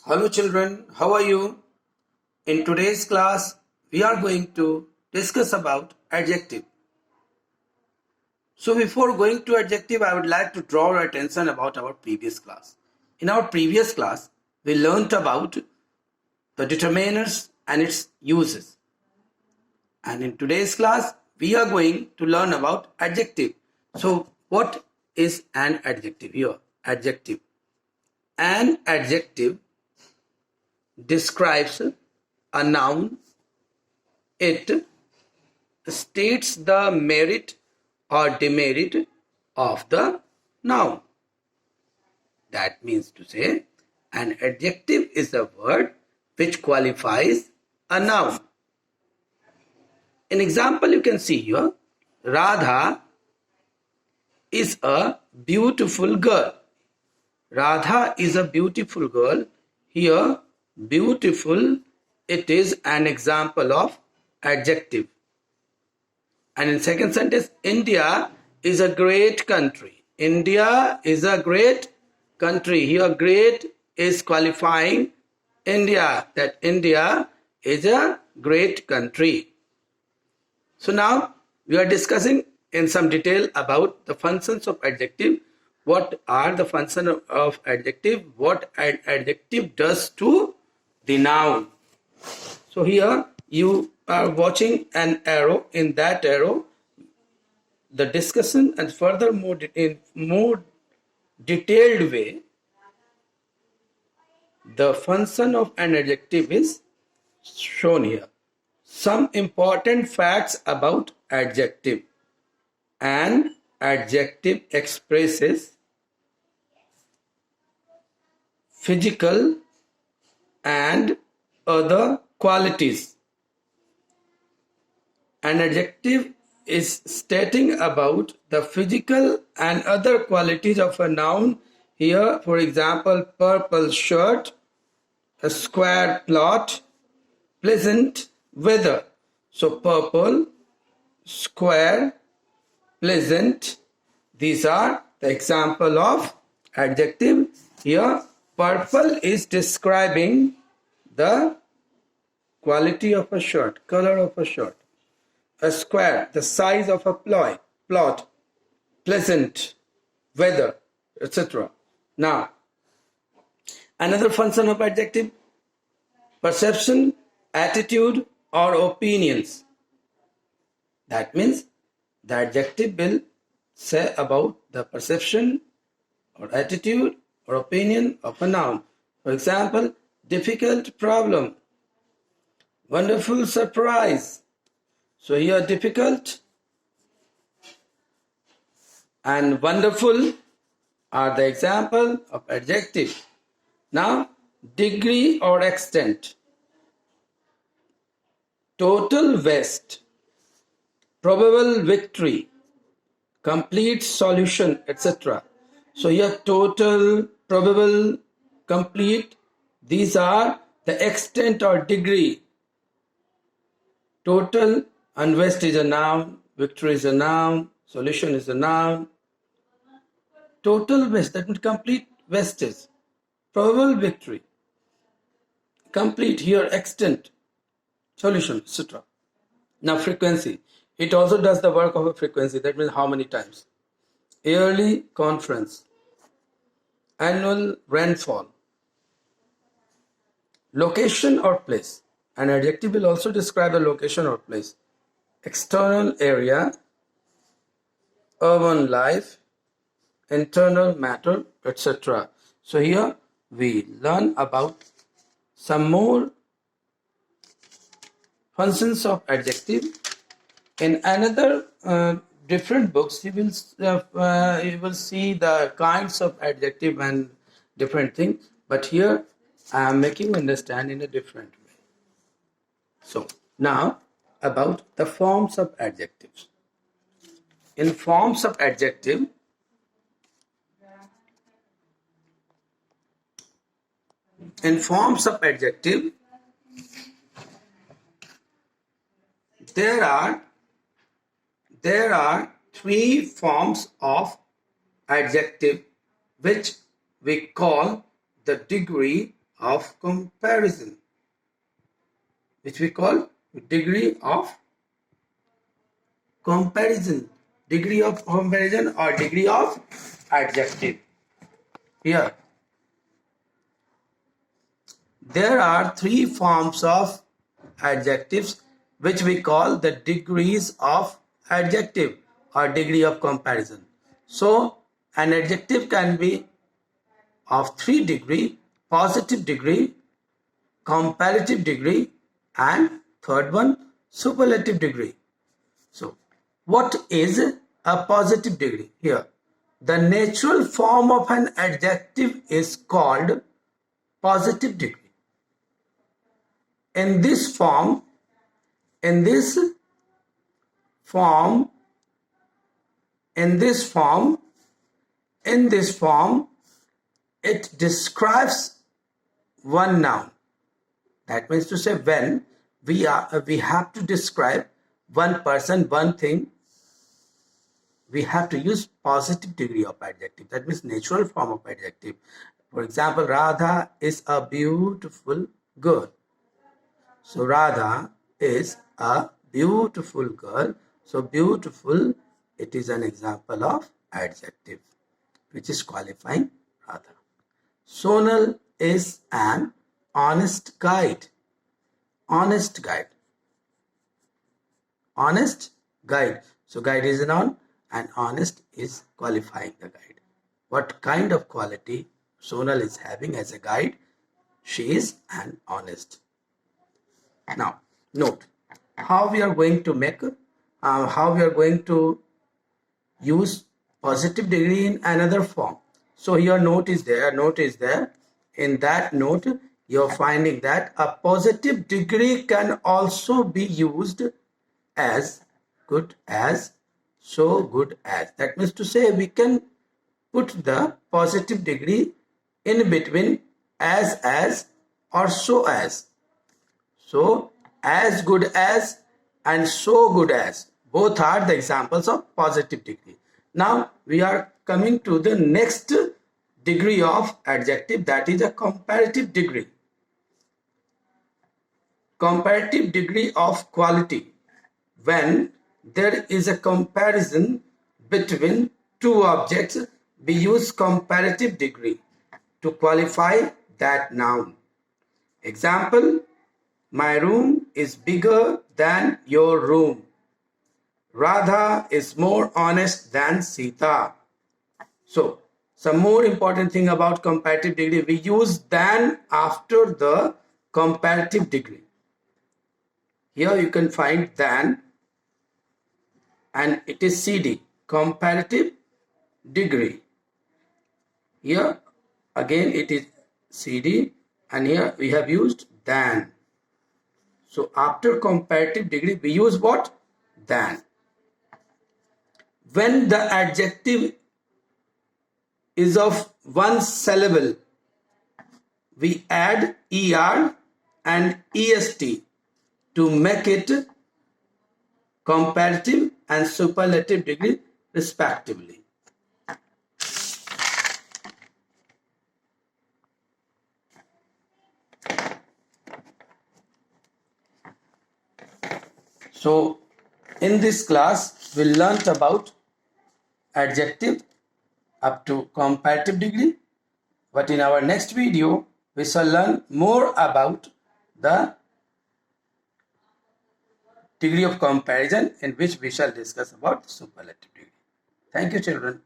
Hello children, how are you? In today's class, we are going to discuss about adjective. So before going to adjective, I would like to draw your attention about our previous class. In our previous class, we learnt about the determiners and its uses. And in today's class, we are going to learn about adjective. So what is an adjective here? Adjective. An adjective describes a noun. It states the merit or demerit of the noun. That means to say, an adjective is a word which qualifies a noun. An example you can see here, Radha is a beautiful girl. Radha is a beautiful girl. Here, beautiful, it is an example of adjective. And in second sentence, India is a great country. India is a great country. Here, great is qualifying India, that India is a great country. So now we are discussing in some detail about the functions of adjective. What are the functions of adjective? What an adjective does to the noun. So here you are watching an arrow. In that arrow, the discussion and furthermore in more detailed way, the function of an adjective is shown here. Some important facts about adjective. An adjective expresses physical and other qualities. An adjective is stating about the physical and other qualities of a noun. Here, for example, purple shirt, a square plot, pleasant weather. So purple, square, pleasant, these are the example of adjective. Here, purple is describing the quality of a shirt, color of a shirt. A square, the size of a plot, pleasant, weather, etc. Now, another function of adjective, perception, attitude, or opinions. That means the adjective will say about the perception or attitude or opinion of a noun. For example, difficult problem, wonderful surprise. So here difficult and wonderful are the example of adjective. Now, degree or extent, total waste, probable victory, complete solution, etc. So here total, probable, complete, these are the extent or degree. Total and waste is a noun, victory is a noun, solution is a noun. Total waste, that means complete wastage. Probable victory, complete, here extent, solution, etc. Now frequency, it also does the work of a frequency, that means how many times. Yearly conference, annual rainfall. Location or place, an adjective will also describe the location or place. External area, urban life, internal matter, etc. So here we learn about some more functions of adjective. In another different books, you will see the kinds of adjective and different things. But here I am making you understand in a different way. So now about the forms of adjectives. In forms of adjective, there are three forms of adjective which we call the degree, of comparison, which we call degree of comparison, degree of comparison or degree of adjective. Here, there are three forms of adjectives which we call the degrees of adjective or degree of comparison. So, an adjective can be of 3 degree, positive degree, comparative degree, and third one, superlative degree. So, what is a positive degree? Here, the natural form of an adjective is called positive degree. In this form, it describes one noun. That means to say, when we have to describe one person, one thing, we have to use positive degree of adjective. That means natural form of adjective. For example, Radha is a beautiful girl. So Radha is a beautiful girl. So beautiful, it is an example of adjective which is qualifying Radha. Sonal is an honest guide. Honest guide. Honest guide. So guide is a noun and honest is qualifying the guide. What kind of quality Sonal is having as a guide? She is an honest. Now, note how we are going to make, how we are going to use positive degree in another form. So here note is there. In that note, you're finding that a positive degree can also be used as good as, so good as. That means to say we can put the positive degree in between as or so as. So, as good as and so good as, both are the examples of positive degree. Now, we are coming to the next degree of adjective, that is a comparative degree. Comparative degree of quality. When there is a comparison between two objects, we use comparative degree to qualify that noun. Example, my room is bigger than your room. Radha is more honest than Sita. So, some more important thing about comparative degree, we use than after the comparative degree. Here you can find than and it is CD, comparative degree. Here again it is CD and here we have used than. So after comparative degree, we use what? Than. When the adjective is of one syllable, we add ER and EST to make it comparative and superlative degree respectively. So, in this class, we learnt about adjective up to comparative degree. But in our next video, we shall learn more about the degree of comparison, in which we shall discuss about superlative degree. Thank you, children.